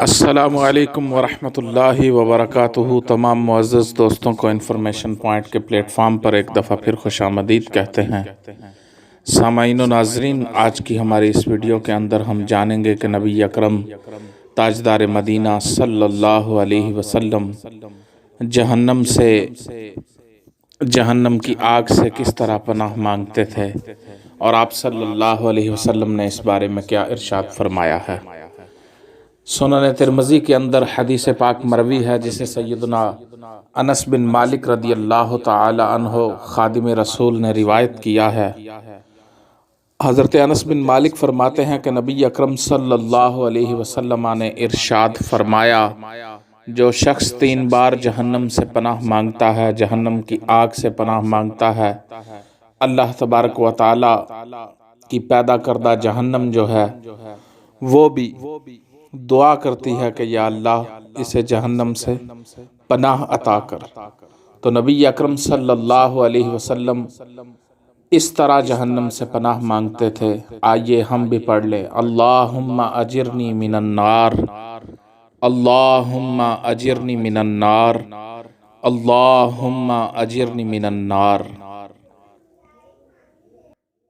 السلام علیکم ورحمۃ اللہ وبرکاتہ۔ تمام معزز دوستوں کو انفارمیشن پوائنٹ کے پلیٹ فارم پر ایک دفعہ پھر خوش آمدید کہتے ہیں۔ سامعین و ناظرین، آج کی ہماری اس ویڈیو کے اندر ہم جانیں گے کہ نبی اکرم تاجدار مدینہ صلی اللہ علیہ وسلم جہنم کی آگ سے کس طرح پناہ مانگتے تھے، اور آپ صلی اللہ علیہ وسلم نے اس بارے میں کیا ارشاد فرمایا ہے۔ سنن ترمذی کے اندر حدیث پاک مروی ہے، جسے سیدنا انس بن مالک رضی اللہ تعالی عنہ خادم رسول نے روایت کیا ہے۔ حضرت انس بن مالک فرماتے ہیں کہ نبی اکرم صلی اللہ علیہ وسلم نے ارشاد فرمایا، جو شخص 3 بار جہنم سے پناہ مانگتا ہے، جہنم کی آگ سے پناہ مانگتا ہے، اللہ تبارک و تعالی کی پیدا کردہ جہنم جو ہے وہ بھی دعا کرتی ہے کہ یا اللہ اسے جہنم سے پناہ عطا کر۔ تو نبی اکرم صلی اللہ علیہ وسلم اس طرح جہنم سے پناہ مانگتے تھے۔ آئیے ہم بھی پڑھ لیں، اللہم اجرنی من النار، اللہم اجرنی من النار، اللہم اجرنی من النار۔